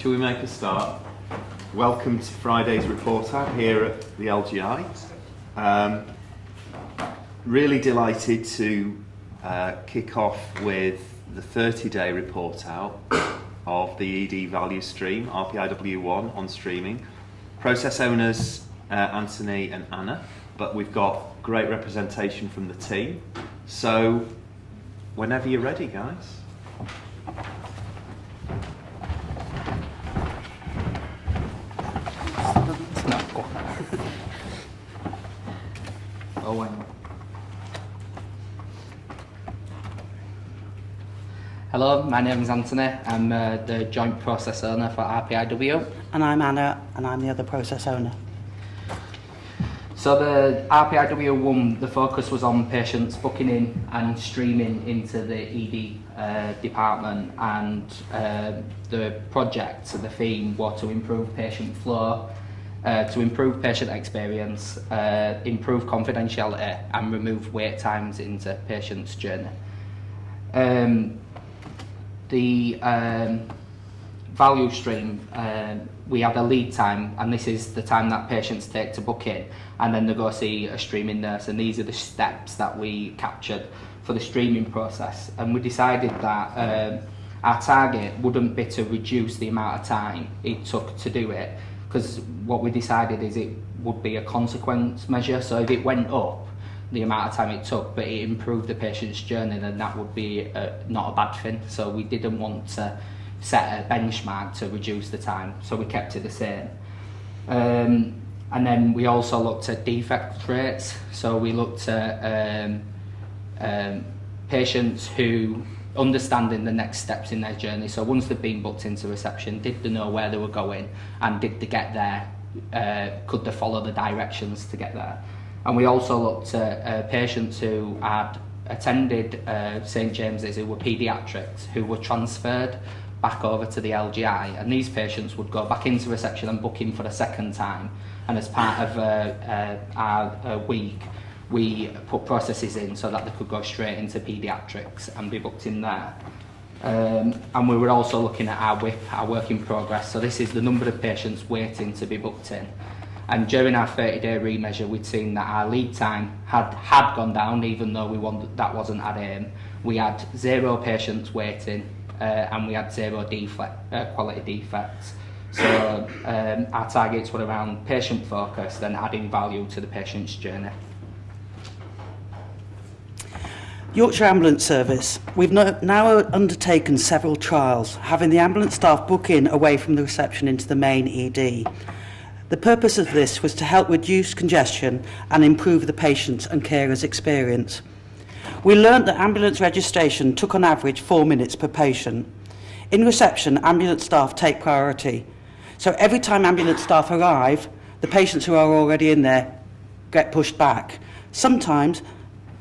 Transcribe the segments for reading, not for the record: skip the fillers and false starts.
shall we make a start? Welcome to Friday's report out here at the LGI. Really delighted to kick off with the 30-day report out of the ED value stream, RPIW1 on streaming. Process owners Anthony and Anna, but we've got great representation from the team. So whenever you're ready, guys. Hello, my name is Anthony. I'm the joint process owner for RPIW. And I'm Anna, and I'm the other process owner. So the RPIW1, the focus was on patients booking in and streaming into the ED department, and the project, so the theme, was to improve patient flow, to improve patient experience, improve confidentiality and remove wait times into patients' journey. The value stream, we had a lead time, and this is the time that patients take to book in, and then they go see a streaming nurse, and these are the steps that we captured for the streaming process. And we decided that our target wouldn't be to reduce the amount of time it took to do it, because what we decided is it would be a consequence measure. So if it went up, the amount of time it took, but it improved the patient's journey, then that would be not a bad thing. So we didn't want to set a benchmark to reduce the time, so we kept it the same. And then we also looked at defect rates. So we looked at patients who understanding the next steps in their journey. So once they've been booked into reception, did they know where they were going, and did they get there? Could they follow the directions to get there? And we also looked at patients who had attended St James's, who were paediatrics, who were transferred back over to the LGI, and these patients would go back into reception and book in for a second time. And as part of our week, we put processes in so that they could go straight into paediatrics and be booked in there. And we were also looking at our WIP, our work in progress. So this is the number of patients waiting to be booked in. And during our 30-day remeasure, we'd seen that our lead time had gone down, even though that wasn't our aim. We had 0 patients waiting, and we had 0 quality defects. So our targets were around patient focus, then adding value to the patient's journey. Yorkshire Ambulance Service. We've now undertaken several trials, having the ambulance staff book in away from the reception into the main ED. The purpose of this was to help reduce congestion and improve the patient's and carers' experience. We learnt that ambulance registration took on average 4 minutes per patient. In reception, ambulance staff take priority. So every time ambulance staff arrive, the patients who are already in there get pushed back. Sometimes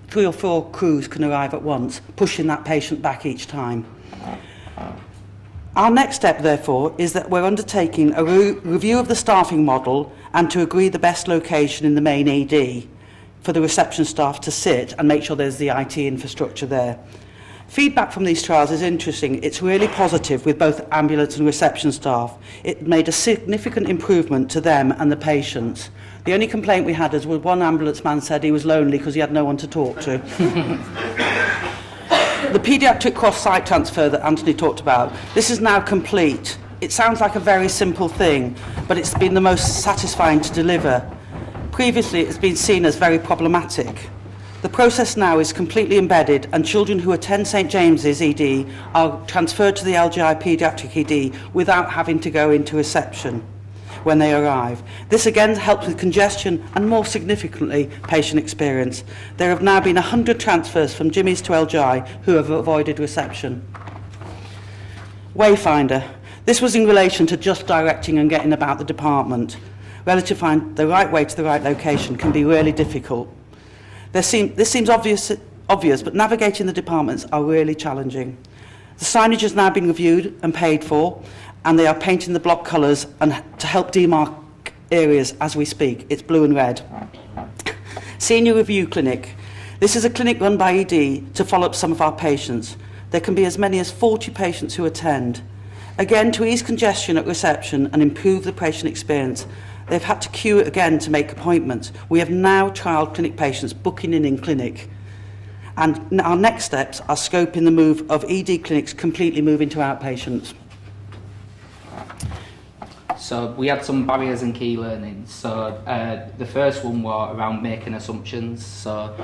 3 or 4 crews can arrive at once, pushing that patient back each time. Our next step, therefore, is that we're undertaking a review of the staffing model and to agree the best location in the main ED for the reception staff to sit and make sure there's the IT infrastructure there. Feedback from these trials is interesting. It's really positive with both ambulance and reception staff. It made a significant improvement to them and the patients. The only complaint we had is one ambulance man said he was lonely because he had no one to talk to. The paediatric cross-site transfer that Anthony talked about, this is now complete. It sounds like a very simple thing, but it's been the most satisfying to deliver. Previously, it's been seen as very problematic. The process now is completely embedded, and children who attend St James's ED are transferred to the LGI paediatric ED without having to go into reception when they arrive. This again helps with congestion and, more significantly, patient experience. There have now been 100 transfers from Jimmy's to LGI who have avoided reception. Wayfinder. This was in relation to just directing and getting about the department. Whether to find the right way to the right location can be really difficult. This seems obvious, but navigating the departments are really challenging. The signage has now been reviewed and paid for, and they are painting the block colours and to help demarc areas as we speak. It's blue and red. Senior Review Clinic. This is a clinic run by ED to follow up some of our patients. There can be as many as 40 patients who attend. Again, to ease congestion at reception and improve the patient experience, they've had to queue again to make appointments. We have now trialled clinic patients booking in clinic. And our next steps are scoping the move of ED clinics completely moving to outpatients. So we had some barriers and key learnings. So the first one was around making assumptions. So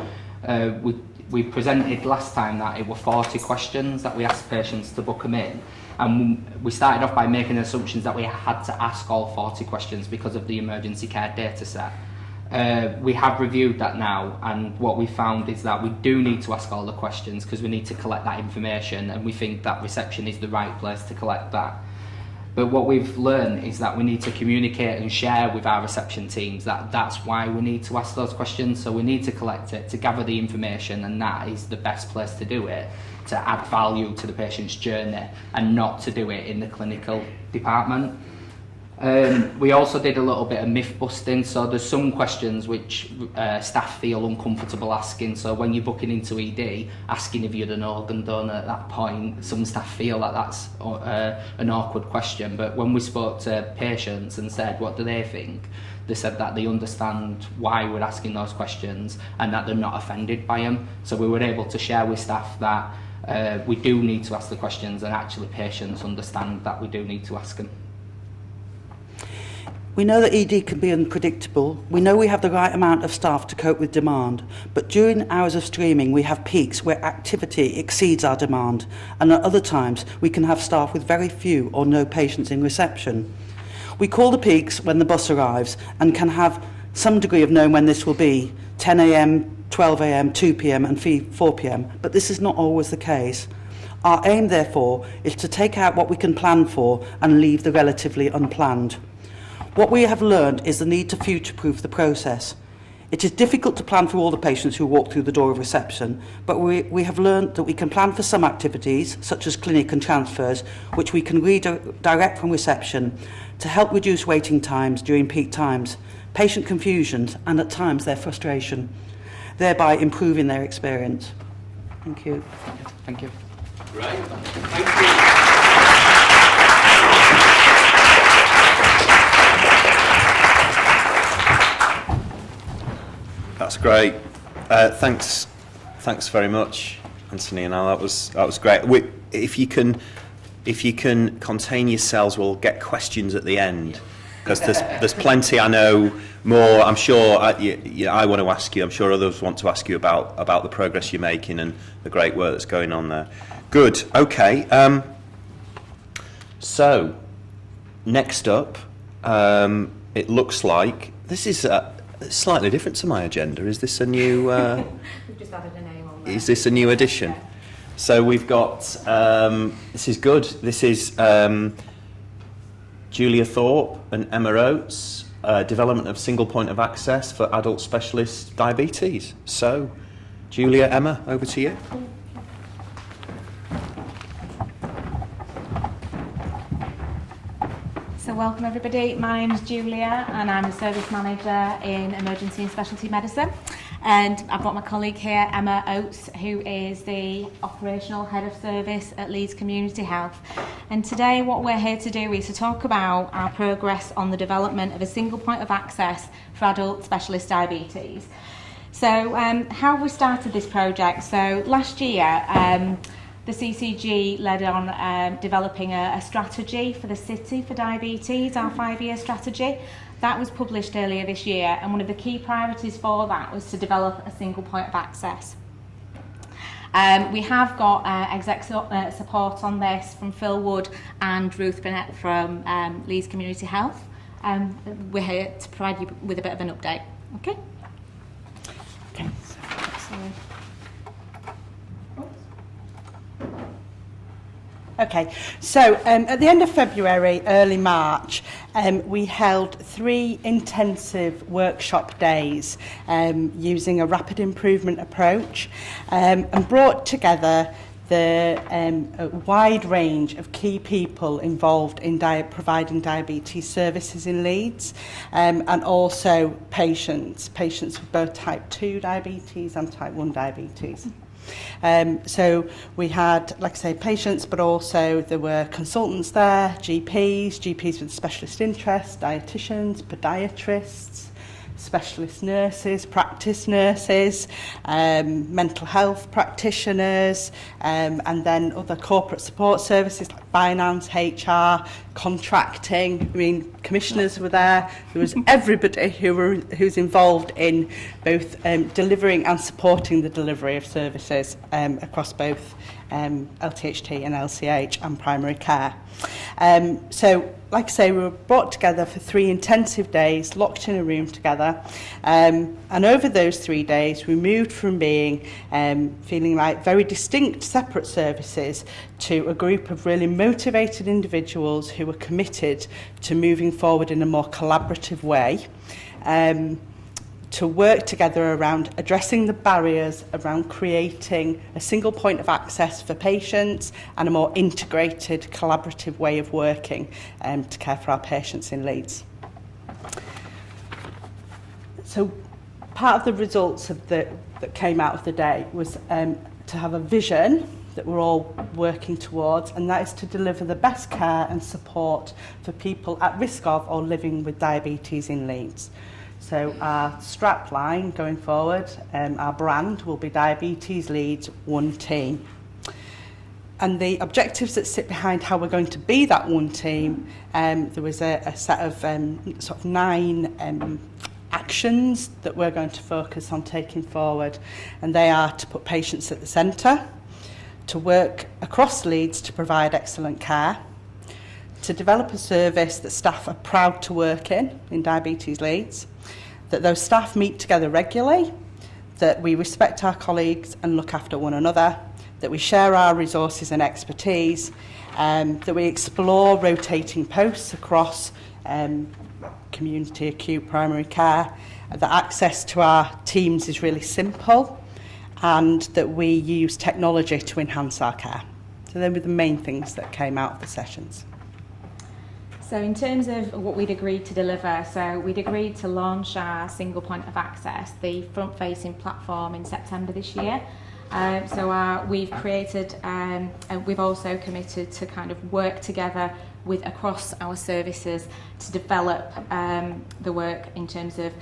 we presented last time that it were 40 questions that we asked patients to book them in. And we started off by making assumptions that we had to ask all 40 questions because of the emergency care data set. We have reviewed that now, and what we found is that we do need to ask all the questions because we need to collect that information, and we think that reception is the right place to collect that. But what we've learned is that we need to communicate and share with our reception teams that that's why we need to ask those questions. So we need to collect it, to gather the information, and that is the best place to do it, to add value to the patient's journey and not to do it in the clinical department. We also did a little bit of myth busting, so there's some questions which staff feel uncomfortable asking. So when you're booking into ED, asking if you're an organ donor at that point, some staff feel that that's an awkward question. But when we spoke to patients and said what do they think, they said that they understand why we're asking those questions and that they're not offended by them. So we were able to share with staff that we do need to ask the questions, and actually patients understand that we do need to ask them. We know that ED can be unpredictable. We know we have the right amount of staff to cope with demand, but during hours of streaming we have peaks where activity exceeds our demand, and at other times we can have staff with very few or no patients in reception. We call the peaks when the bus arrives and can have some degree of knowing when this will be, 10 a.m, 12 a.m, 2 p.m, and 4 p.m, but this is not always the case. Our aim, therefore, is to take out what we can plan for and leave the relatively unplanned. What we have learned is the need to future-proof the process. It is difficult to plan for all the patients who walk through the door of reception, but we have learned that we can plan for some activities, such as clinic and transfers, which we can redirect from reception to help reduce waiting times during peak times, patient confusions, and at times their frustration, thereby improving their experience. Thank you. Thank you. Great. Thank you. That's great. Thanks very much, Anthony and Al. That was great. If you can contain yourselves, we'll get questions at the end, because there's plenty. I know more. I'm sure I want to ask you. I'm sure others want to ask you about the progress you're making and the great work that's going on there. Good. Okay. So next up, it looks like this is. Slightly different to my agenda. Is this a new? We've just added a name on there. Is this a new addition? Yeah. So we've got. This is good. This is Julia Thorpe and Emma Oates. Development of single point of access for adult specialist diabetes. So, Julia, Emma, over to you. So welcome everybody, my name is Julia and I'm a service manager in emergency and specialty medicine, and I've got my colleague here, Emma Oates, who is the operational head of service at Leeds Community Health. And today what we're here to do is to talk about our progress on the development of a single point of access for adult specialist diabetes. So how we started this project, so last year the CCG led on developing a strategy for the city for diabetes, our 5-year strategy. That was published earlier this year, and one of the key priorities for that was to develop a single point of access. We have got exec support on this from Phil Wood and Ruth Burnett from Leeds Community Health. We're here to provide you with a bit of an update. Okay? Okay. Okay, so at the end of February, early March, we held 3 intensive workshop days using a rapid improvement approach and brought together a wide range of key people involved in providing diabetes services in Leeds, and also patients with both type 2 diabetes and type 1 diabetes. So we had, like I say, patients, but also there were consultants there, GPs with specialist interests, dietitians, podiatrists, specialist nurses, practice nurses, mental health practitioners, and then other corporate support services like finance, HR, contracting. I mean, commissioners were there. There was everybody who's involved in both delivering and supporting the delivery of services across both LTHT and LCH and primary care. So, like I say, we were brought together for 3 intensive days, locked in a room together. And over those 3 days, we moved from being feeling like very distinct, separate services to a group of really motivated individuals who were committed to moving forward in a more collaborative way. To work together around addressing the barriers, around creating a single point of access for patients and a more integrated, collaborative way of working to care for our patients in Leeds. So part of the results of that came out of the day was to have a vision that we're all working towards, and that is to deliver the best care and support for people at risk of or living with diabetes in Leeds. So our strap line going forward, our brand will be Diabetes Leeds One Team. And the objectives that sit behind how we're going to be that one team, there was a set of sort of 9 actions that we're going to focus on taking forward. And they are to put patients at the centre, to work across Leeds to provide excellent care, to develop a service that staff are proud to work in Diabetes Leeds, that those staff meet together regularly, that we respect our colleagues and look after one another, that we share our resources and expertise, that we explore rotating posts across community acute primary care, that access to our teams is really simple, and that we use technology to enhance our care. So they were the main things that came out of the sessions. So in terms of what we'd agreed to deliver, so we'd agreed to launch our single point of access, the front-facing platform, in September this year. We've created, and we've also committed to kind of work together with across our services to develop the work in terms of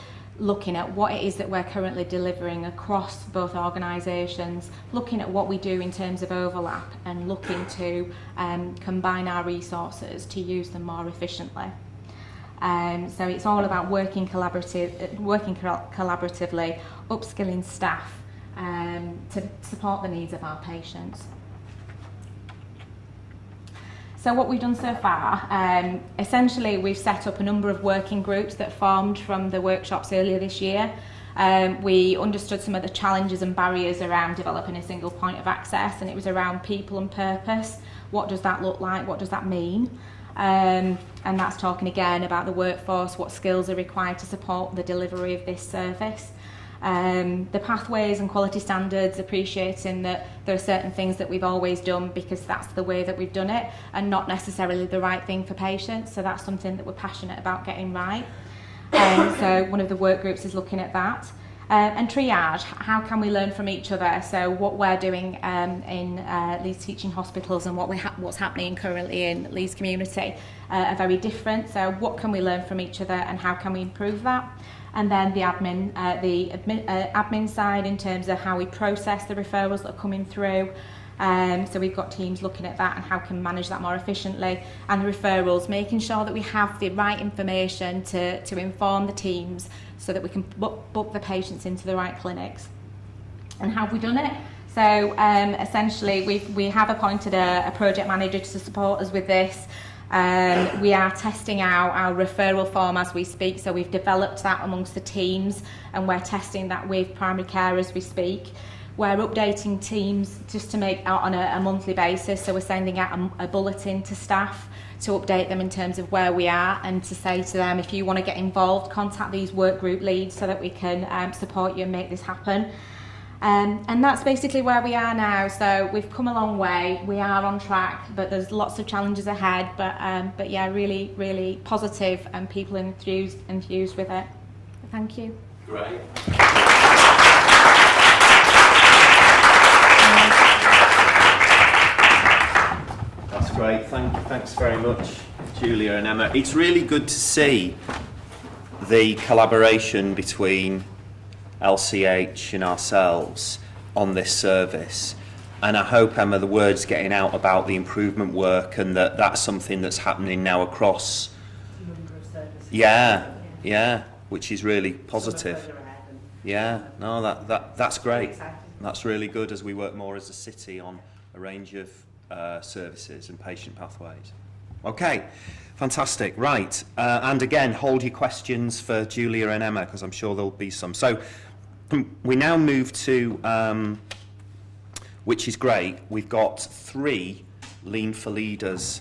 looking at what it is that we're currently delivering across both organisations, looking at what we do in terms of overlap and looking to combine our resources to use them more efficiently. So it's all about working collaboratively, upskilling staff to support the needs of our patients. So what we've done so far, essentially we've set up a number of working groups that formed from the workshops earlier this year. We understood some of the challenges and barriers around developing a single point of access, and it was around people and purpose. What does that look like? What does that mean? And that's talking again about the workforce, what skills are required to support the delivery of this service. The pathways and quality standards, appreciating that there are certain things that we've always done because that's the way that we've done it and not necessarily the right thing for patients, so that's something that we're passionate about getting right. So one of the work groups is looking at that. And triage, how can we learn from each other? So what we're doing in Leeds Teaching Hospitals and what's happening currently in Leeds community are very different, so what can we learn from each other and how can we improve that? And then the admin side in terms of how we process the referrals that are coming through. So we've got teams looking at that and how can manage that more efficiently. And the referrals, making sure that we have the right information to inform the teams so that we can book the patients into the right clinics. And how have we done it? So essentially we have appointed a project manager to support us with this. We are testing out our referral form as we speak, so we've developed that amongst the teams and we're testing that with primary care as we speak. We're updating teams just to make out on a monthly basis, so we're sending out a bulletin to staff to update them in terms of where we are and to say to them, if you want to get involved, contact these work group leads so that we can support you and make this happen. And that's basically where we are now. So we've come a long way. We are on track, but there's lots of challenges ahead. But yeah, really, really positive, and people are enthused with it. Thank you. Great. great. Thanks very much, Julia and Emma. It's really good to see the collaboration between LCH and ourselves on this service. And I hope, Emma, the word's getting out about the improvement work and that that's something that's happening now across. Number of services. Yeah, which is really positive. Yeah, no, that's great. That's really good as we work more as a city on a range of services and patient pathways. Okay, fantastic. Right, and again, hold your questions for Julia and Emma because I'm sure there'll be some. So we now move to, which is great, we've got 3 Lean for Leaders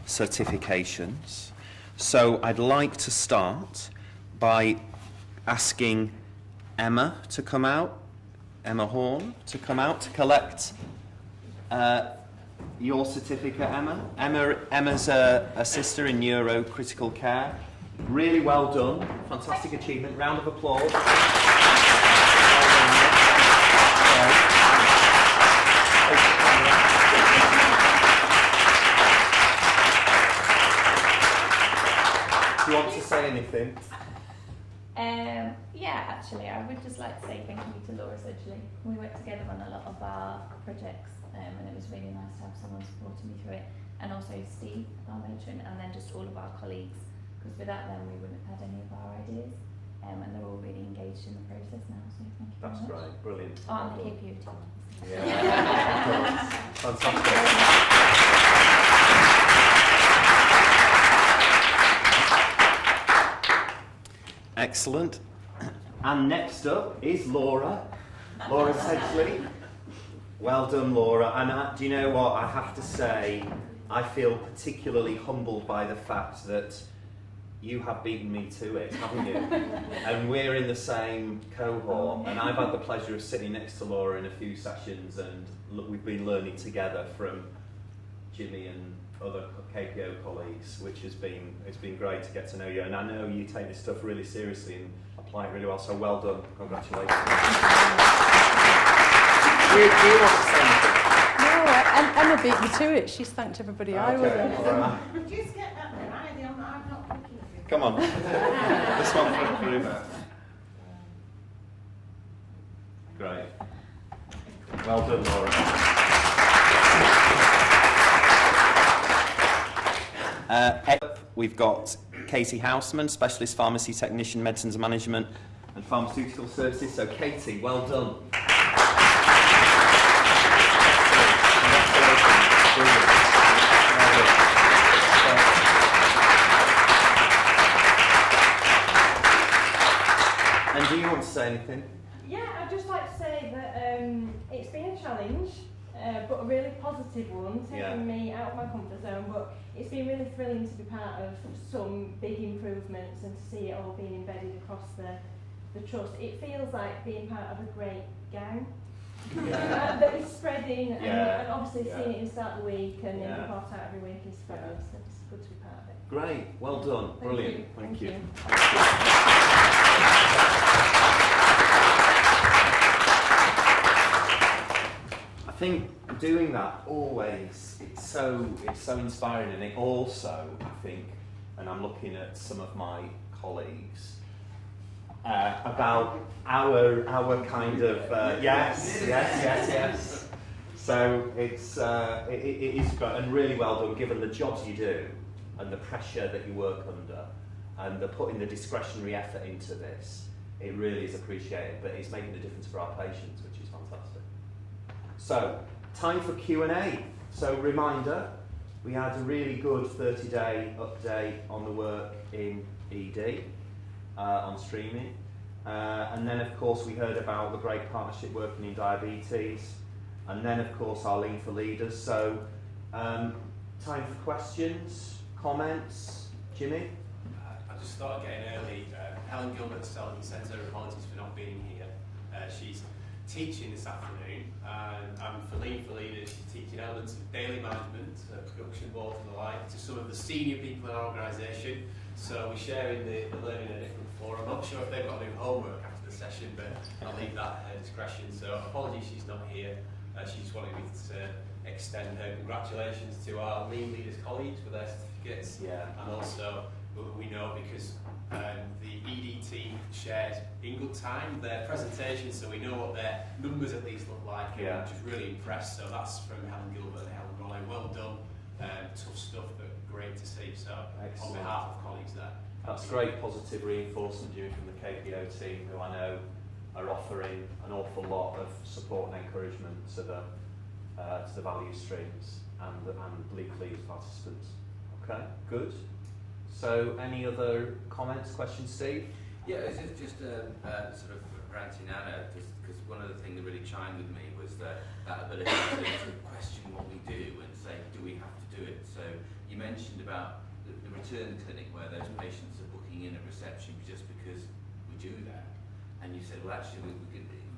certifications. So I'd like to start by asking Emma to come out, Emma Horn, to come out to collect your certificate, Emma. Emma's a sister in neurocritical care. Really well done, fantastic achievement. Round of applause. Do you want to say anything? Yeah, actually, I would just like to say thank you to Laura Sedgley. We worked together on a lot of our projects, and it was really nice to have someone supporting me through it. And also Steve, our matron, and then just all of our colleagues, because without them we wouldn't have had any of our ideas. And they're all really engaged in the process now, so thank you very much. That's great, brilliant. Oh, and the KPO team. Yeah, fantastic. Excellent. And next up is Laura Sedgley. Well done, Laura. And do you know what? I have to say, I feel particularly humbled by the fact that you have beaten me to it, haven't you? And we're in the same cohort, and I've had the pleasure of sitting next to Laura in a few sessions, and we've been learning together from Jimmy and other KPO colleagues, which it's been great to get to know you. And I know you take this stuff really seriously and apply it really well, so well done. Congratulations. Do you want to say anything? No, Emma beat me to it. She's thanked everybody I was in. Just get that right, I'm not looking at it. Come on. This one for Emma. Great. Well done, Laura. We've got Katie Houseman, Specialist Pharmacy Technician, Medicines Management and Pharmaceutical Services. So Katie, well done. And do you want to say anything? Yeah, I'd just like to say that it's been a challenge, but a really positive one, taking me out of my comfort zone, but it's been really thrilling to be part of some big improvements and to see it all being embedded across the trust. It feels like being part of a great gang that is spreading, and obviously seeing it in start of the week and then report out every week is fabulous. It's good to be part of it. Great, well done, brilliant, thank you. I think doing that always, it's so inspiring, and it also, I think, and I'm looking at some of my colleagues, about our kind of yes. So it is great and really well done, given the jobs you do and the pressure that you work under, and the putting the discretionary effort into this. It really is appreciated, but it's making a difference for our patients, which is fantastic. So, time for Q&A. So, reminder, we had a really good 30-day update on the work in ED, on streaming. And then, of course, we heard about the great partnership working in diabetes. And then, of course, our Lean for Leaders. So, time for questions, comments. Jimmy? I just started getting early. Helen Gilbert's telling sends her apologies for not being here. She's teaching this afternoon, and for Lean for Leaders, she's teaching elements of daily management, production boards and the like, to some of the senior people in our organisation. So we're sharing the learning in a different forum. I'm not sure if they've got to do homework after the session, but I'll leave that at her discretion. So apologies she's not here. She just wanted me to extend her congratulations to our Lean Leaders colleagues for their certificates. Yeah. And also, we know because the ED team shared in good time their presentation, so we know what their numbers at least look like, and Yeah. just really impressed. So that's from Helen Gilbert and Helen Rowley. Well done. Tough stuff, but great to see. So Excellent. on behalf of colleagues there. That's great positive reinforcement due from the KPO team, who I know are offering an awful lot of support and encouragement to the value streams and League Leads participants. Okay, good. So, any other comments, questions, Steve? Yeah, it's just sort of ranting Anna, because one of the things that really chimed with me was that ability to question what we do and say, do we have to do it? So you mentioned about the return clinic where those patients are booking in at reception just because we do that, and you said, well, actually,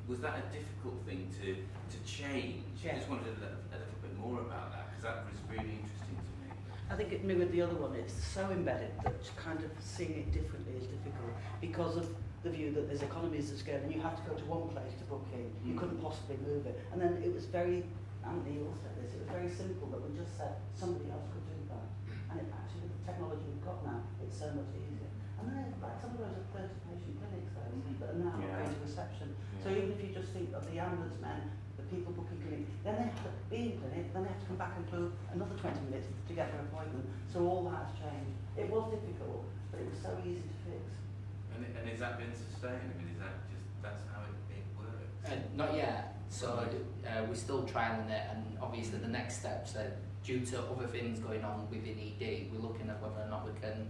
was that a difficult thing to change? Yeah. I just wanted a little bit more about that, because that was really interesting to me. I think it mirrored the other one. It's so embedded that kind of seeing it differently is difficult because of the view that there's economies of scale and you have to go to one place to book in. You couldn't possibly move it. And then it was very, and Neil said this, it was very simple that we just said somebody else could do that. And it actually, with the technology we've got now, it's so much easier. And then, like, some of those are 30 patient clinics though, that are now going to reception. So even if you just think of the ambulance men, the people booking clinic, then they have to be in clinic, then they have to come back and do another 20 minutes to get their appointment. So all that has changed. It was difficult, but it was so easy to fix. And has that been sustained? I mean, is that just, that's how it works? Not yet. So we're still trialling it, and obviously the next steps are due to other things going on within ED. We're looking at whether or not we can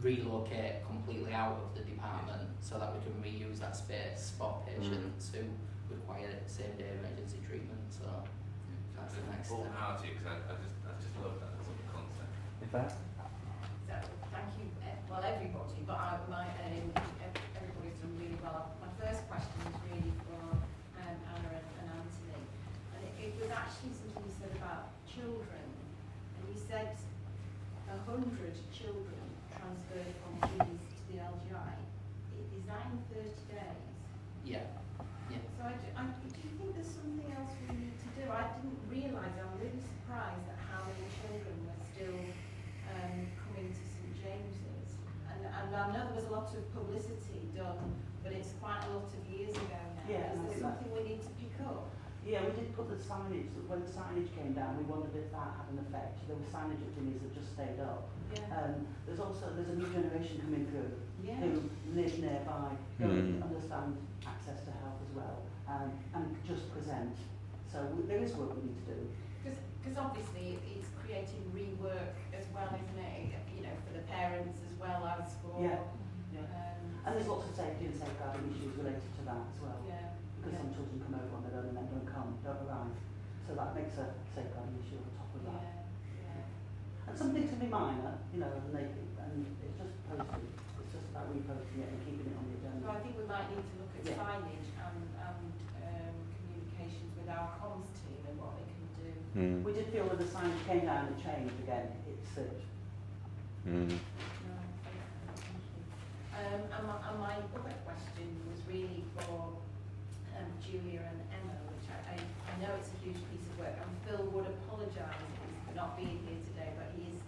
relocate completely out of the department so that we can reuse that space for patients who require same-day emergency treatment. So that's the next Full step. hearted, because I just love that sort of concept. In fact, So, thank you, well, everybody, but everybody's done really well. My first question was really for Anna and Anthony, and it was actually something you said about children, and you said 100 children transferred from Leeds to the LGI. Is that in 30 days? Yeah. Yeah. So do you think there's something else we need to do? I didn't realise, I'm really surprised at how many children were still coming to St James's. And I know there was a lot of publicity done, but it's quite a lot of years ago now. Yeah, Is there something we need to pick up? Yeah, we did put the signage, when the signage came down, we wondered if that had an effect. There were signage at Dinny's that just stayed up. Yeah. There's a new generation coming through Yeah. who live nearby, don't understand access to health as well, and just present. So there is work we need to do. Because obviously it's creating rework as well, isn't it? You know, for the parents as well as for... Yeah. And there's lots of safety and safeguarding issues related to that as well. Yeah. Because some children come over on their own and then don't arrive. So that makes a safeguarding issue on top of that. Yeah. And some things can be minor, you know, and it's just posting. It's just about reposting it and keeping it on the agenda. So I think we might need to look at Yeah. signage and communications with our comms team and what they can do. We did feel when the signage came down and changed again, it slipped. No, thank you. And my other question was really for Julia and Emma, which I know it's a huge piece of work, and Phil would apologise for not being here today, but he is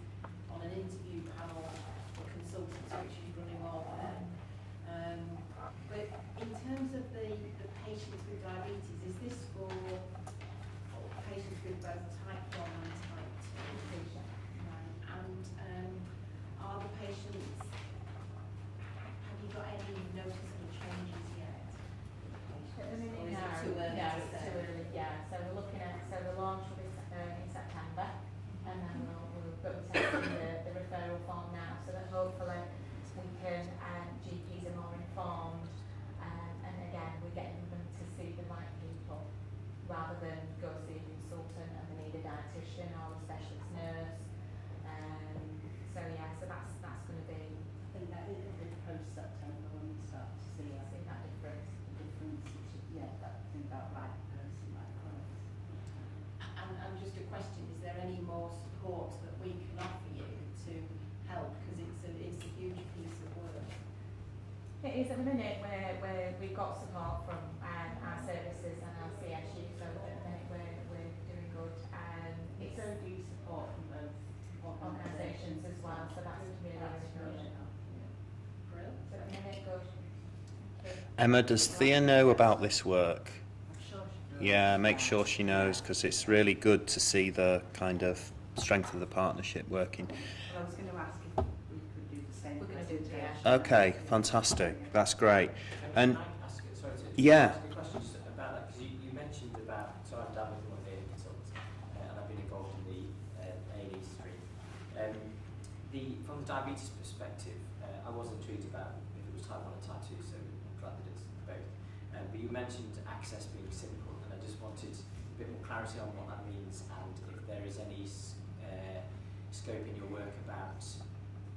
on an interview panel for consultants, which he's running all there. But in terms of the patients with diabetes, is this for patients with both type 1 and type 2? Right. And are the patients, have you got any noticeable changes yet? At the minute, Or is no, it too early no, to it's say? too early, yeah. So we're looking at, so the launch will be in September, and then we'll be testing the referral form now, so that hopefully we can, GPs are more informed, and again, we're getting them to see the right people, rather than go see a consultant and they need a dietitian or a specialist nurse. So yeah, so that's going to be, I think that is a bit post-September when we start to see that. see that difference. Yeah, I think that right person, right place. And just a question, is there any more support that we can offer you to help? Because it's a huge piece of work. It is at the minute where we've got support from our services and our CSU, so at the minute we're doing good. it's So do you support from both organisations as well, so that's really, really good. Brilliant. So a minute, good. Emma, does Thea know about this work? I'm sure she does. Yeah, make sure she knows, because it's really good to see the kind of strength of the partnership working. Well, I was going to ask if we could do the same We're gonna do it, presentation. Okay, fantastic. That's great. And Can I ask, sorry to yeah. ask you a question just about that, because you mentioned about, so I'm Dan with my data consultant, and I've been involved in the A&E stream. From the diabetes perspective, I was intrigued about if it was type 1 or type 2, so I'm glad that it's both. But you mentioned access being simple, and I just wanted a bit more clarity on what that means, and if there is any scope in your work about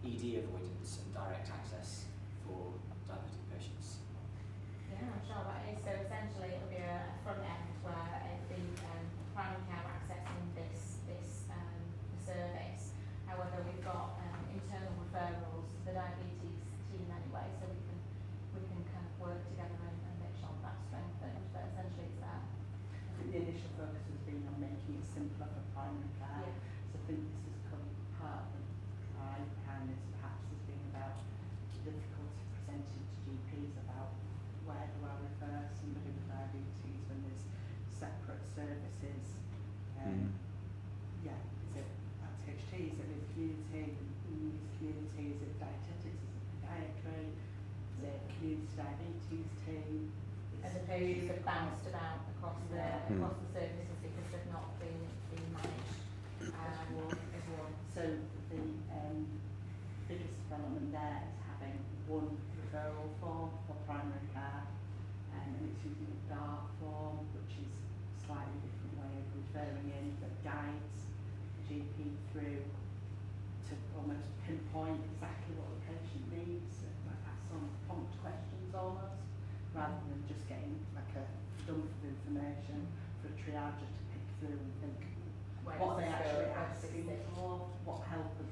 ED avoidance and direct access for diabetic patients. Yeah, I'm sure that is. So essentially it'll be a front end where it'll be primary care accessing this the service. However, we've got internal referrals to the diabetes team anyway, so we can kind of work together and make sure that's strengthened. But essentially it's that. I think the initial focus has been on making it simpler for primary care. Yeah. So I think this has come part of the kindness perhaps has been about difficulty presented to GPs about where do I refer somebody with diabetes when there's separate services. Yeah, is it at HT, is it with community, is it dietetics, is it podiatry, is it community diabetes team? As opposed to bounced about across the services because they've not been managed as one. So the biggest development there is having one referral form for primary care, and it's using a DART form, which is a slightly different way of referring in that guides the GP through to almost pinpoint exactly what the patient needs, like ask some prompt questions almost, rather than just getting like a dump of information for a triager to pick through and think what they actually asking for, what help the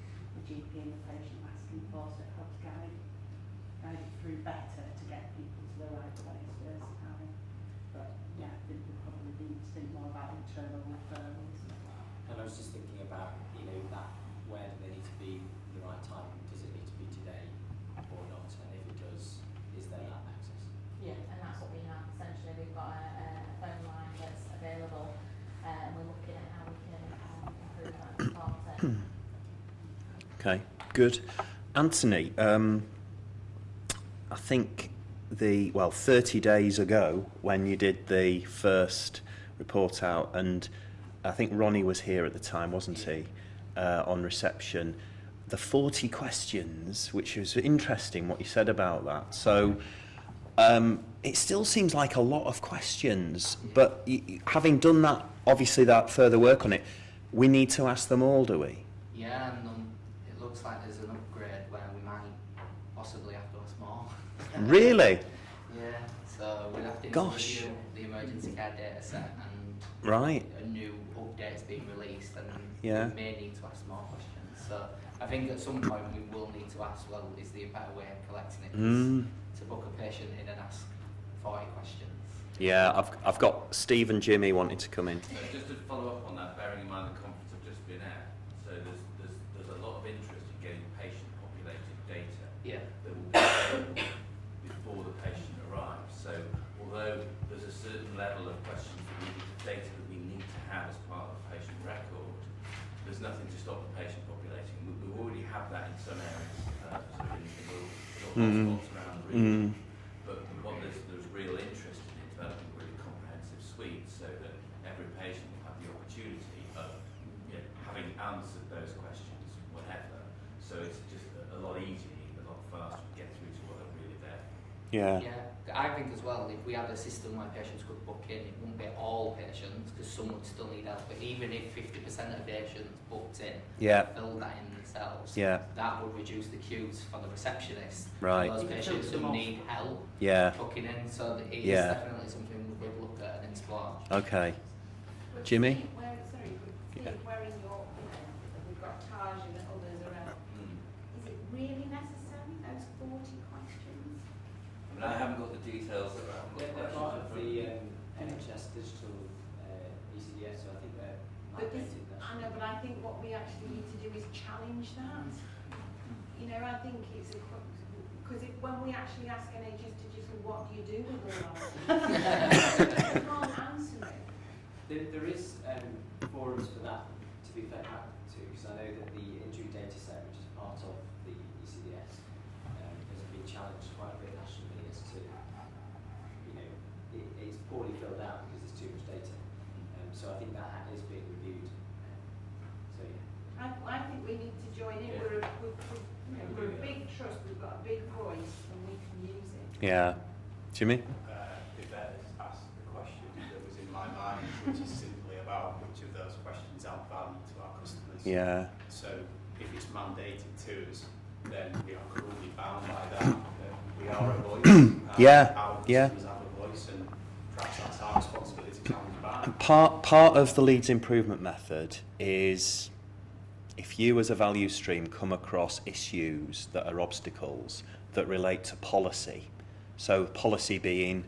GP and the patient asking for, so it helps guide it through better to get people to the right place first time. But yeah, I think we probably need to think more about internal referrals. And I was just thinking about, that where do they need to be at the right time? Does it need to be today or not? And if it does, is there that access? Yeah, and that's what we have. Essentially, we've got a phone line that's available, and we're looking at how we can improve that and support it. Okay, good. Anthony, I think 30 days ago when you did the first report out, and I think Ronnie was here at the time, wasn't he, on reception, the 40 questions, which was interesting what you said about that. So it still seems like a lot of questions, but having done that, obviously that further work on it, we need to ask them all, do we? Yeah, and it looks like there's an upgrade where we might possibly have to ask more. Really? Yeah, so we'll have to Gosh. review the emergency care data set, and Right. a new update's being released, and Yeah. we may need to ask more questions. So I think at some point we will need to ask, well, is there a better way of collecting it? To book a patient in and ask 40 questions. Yeah, I've got Steve and Jimmy wanting to come in. Just to follow up on that, bearing in mind the conference have just been at, so there's a lot of interest in getting patient-populated data Yeah. that will be available before the patient arrives. So although there's a certain level of questions data that we need to have as part of the patient record, there's nothing to stop the patient populating. We already have that in some areas, sort of in little hotspots around the region. But what there's real interest in developing a really comprehensive suite so that every patient will have the opportunity of having answered those questions, whatever. So it's just a lot easier, a lot faster to get through to what are really there. Yeah. Yeah, I think as well, if we had a system where patients could book in, it wouldn't be all patients, because some would still need help. But even if 50% of patients booked in, Yeah. filled that in themselves, Yeah. that would reduce the queues for the receptionist. Right. For those You could patients filter who them need help Yeah. booking in, so that it is Yeah. definitely something we would look at and explore. Okay. Jimmy? Steve, where in your, we've got Taj and others around, is it really necessary, those 40 questions? I mean, I haven't got the details around They're part of the NHS digital ECDS, so I think they're But this, I know, but I think what we actually need to do is challenge that. You know, I think it's because when we actually ask NHS to just, what do you do with all that? They can't answer it. There is forums for that, to be fair back to, because I know that the injury data set, which is part of the ECDS, has been challenged quite a bit nationally as to, you know, it's poorly filled out because there's too much data. So I think that is being reviewed. So yeah. I think we need to join in. Yeah. We're a big trust, we've got a big voice, and we can use it. Yeah. Jimmy? Yvette has asked the question that was in my mind, which is simply about which of those questions add value to our customers. Yeah. So if it's mandated to us, then we are currently bound by that. We are a voice. And Yeah, our yeah. customers have a voice, and perhaps that's our responsibility to challenge back. Part of the Leeds improvement method is if you as a value stream come across issues that are obstacles that relate to policy, so policy being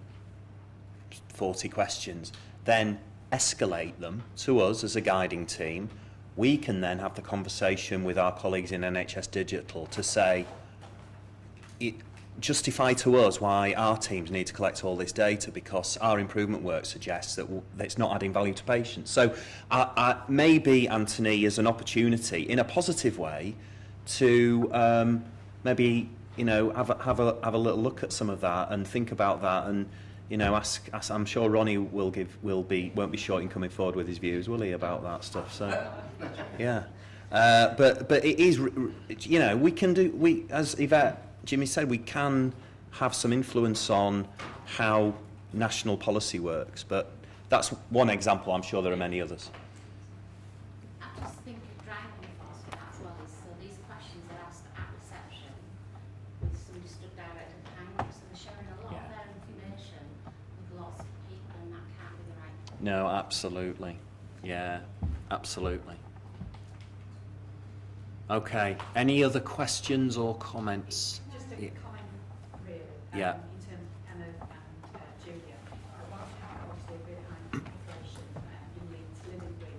40 questions, then escalate them to us as a guiding team. We can then have the conversation with our colleagues in NHS Digital to say, justify to us why our teams need to collect all this data, because our improvement work suggests that it's not adding value to patients. So maybe, Anthony, as an opportunity, in a positive way, to maybe, you know, have a little look at some of that and think about that, and, you know, ask I'm sure Ronnie won't be short in coming forward with his views, will he, about that stuff? So yeah, but it is, you know, we as Yvette, Jimmy said, we can have some influence on how national policy works, but that's one example. I'm sure there are many others. I just think a driving force for that as well is, so these questions are asked at reception with somebody stood directly behind them, so they're sharing a lot of their information with lots of people, and that can't be the right thing. No, absolutely. Yeah, absolutely. Okay, any other questions or comments? Just a comment, really. Yeah. In terms of Emma and Julia, whilst we have obviously a really high population in Leeds living with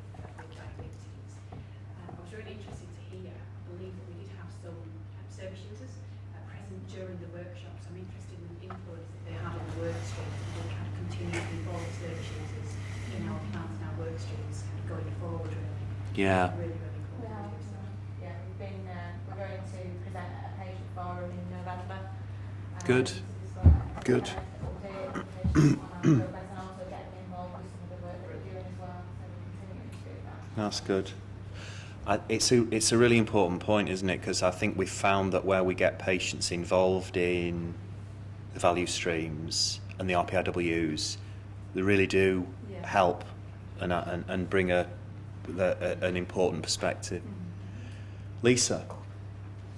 diabetes, I was really interested to hear. I believe that we did have some service users present during the workshops. I'm interested in the influence that they had on the work streams, and we kind of continue to involve service users in our plans and our work streams kind of going forward, really. Yeah. Really, really cool. Yeah, we're going to present at a patient forum in November. Good. Good. That's good. It's a really important point, isn't it? Because I think we've found that where we get patients involved in the value streams and the RPIWs, they really do help and bring an important perspective. Lisa.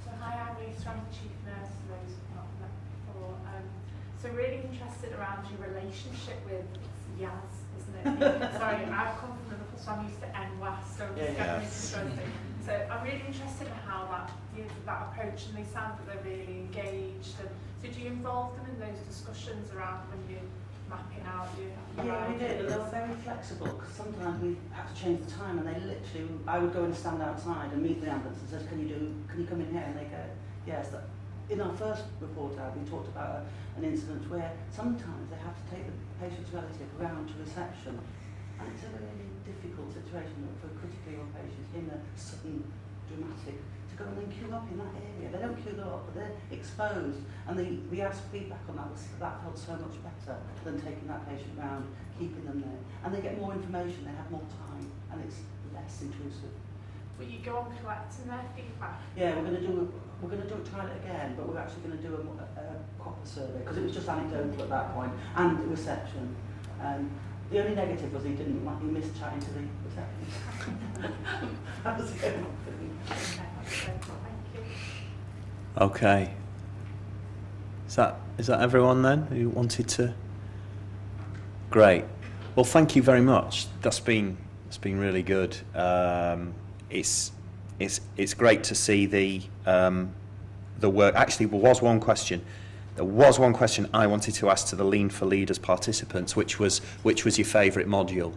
So hi, I'm Lisa, I'm the Chief Nurse for those who've not met before. So really interested around your relationship with Yaz, isn't it? Sorry, I've come from Liverpool, so I'm used to NWAS, so I'm just getting used to struggling. So I'm really interested in how that approach, and they sound that they're really engaged. And so do you involve them in those discussions around when you're mapping out your Yeah, we did, and they were very flexible, because sometimes we had to change the time, and they literally, I would go and stand outside and meet the ambulance and says, can you come in here? And they go, yes. In our first report out, we talked about an incident where sometimes they have to take the patient's relative around to reception, and it's a really difficult situation for critically ill patients in a sudden dramatic to go and then queue up in that area. They don't queue up, but they're exposed, and the asked feedback on that was that felt so much better than taking that patient round, keeping them there, and they get more information, they have more time, and it's less intrusive. Will you go on collecting their feedback? Yeah, we're going to try it again, but we're actually going to do a proper survey, because it was just anecdotal at that point, and the reception. The only negative was he missed chatting to the receptionist. That was the only thing. Thank you. Okay. Is that everyone then who wanted to? Great. Well, thank you very much. That's been really good. It's great to see the work. Actually, there was one question I wanted to ask to the Lean for Leaders participants, which was your favourite module?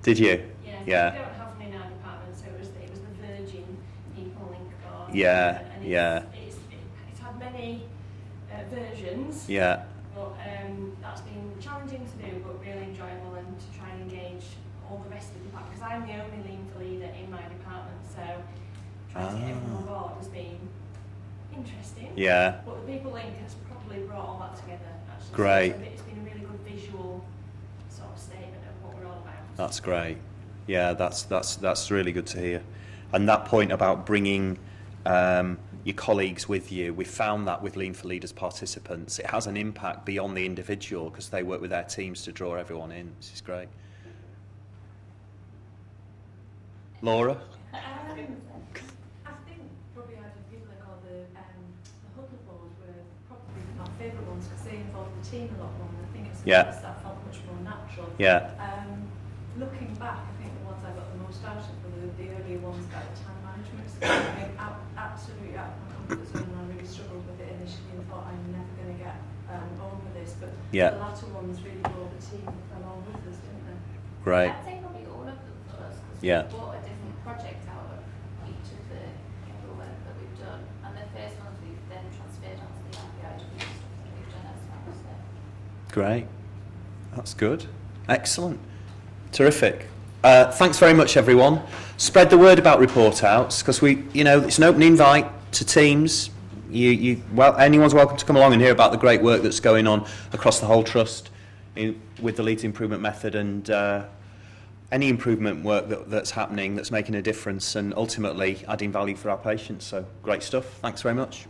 Did you? Yeah. Yeah. We don't have one in our department, so it was the Virgin People Link board. Yeah, And yeah. It's had many versions. Yeah. But that's been challenging to do, but really enjoyable, and to try and engage all the rest of the department, because I'm the only Lean for Leader in my department, so trying to get everyone on board has been interesting. Yeah. But the People Link has probably brought all that together, actually. Great. So it's been a really good visual sort of statement of what we're all about. That's great. Yeah, that's really good to hear. And that point about bringing your colleagues with you, we found that with Lean for Leaders participants, it has an impact beyond the individual because they work with their teams to draw everyone in. This is great. Laura? I think probably either People Link or the huddle board were probably my favourite ones because they involve the team a lot more, and I think as a Yeah. staff felt much more natural. Yeah. Looking back, I think the ones I got the most out of were the earlier ones about time management. So I mean, absolutely out of my comfort zone, and I really struggled with it initially and thought I'm never going to get over this. But Yeah. the latter ones really brought the team along with us, didn't they? Great. I'd say probably all of them for us, because Yeah. we brought a different project out of each of the work that we've done, and the first ones we've then transferred onto the RPIW stuff that we've done as well. So. Great. That's good. Excellent. Terrific. Thanks very much, everyone. Spread the word about report outs, because it's an open invite to teams. Anyone's welcome to come along and hear about the great work that's going on across the whole trust with the Leeds Improvement Method, and any improvement work that's happening that's making a difference and ultimately adding value for our patients. So great stuff. Thanks very much.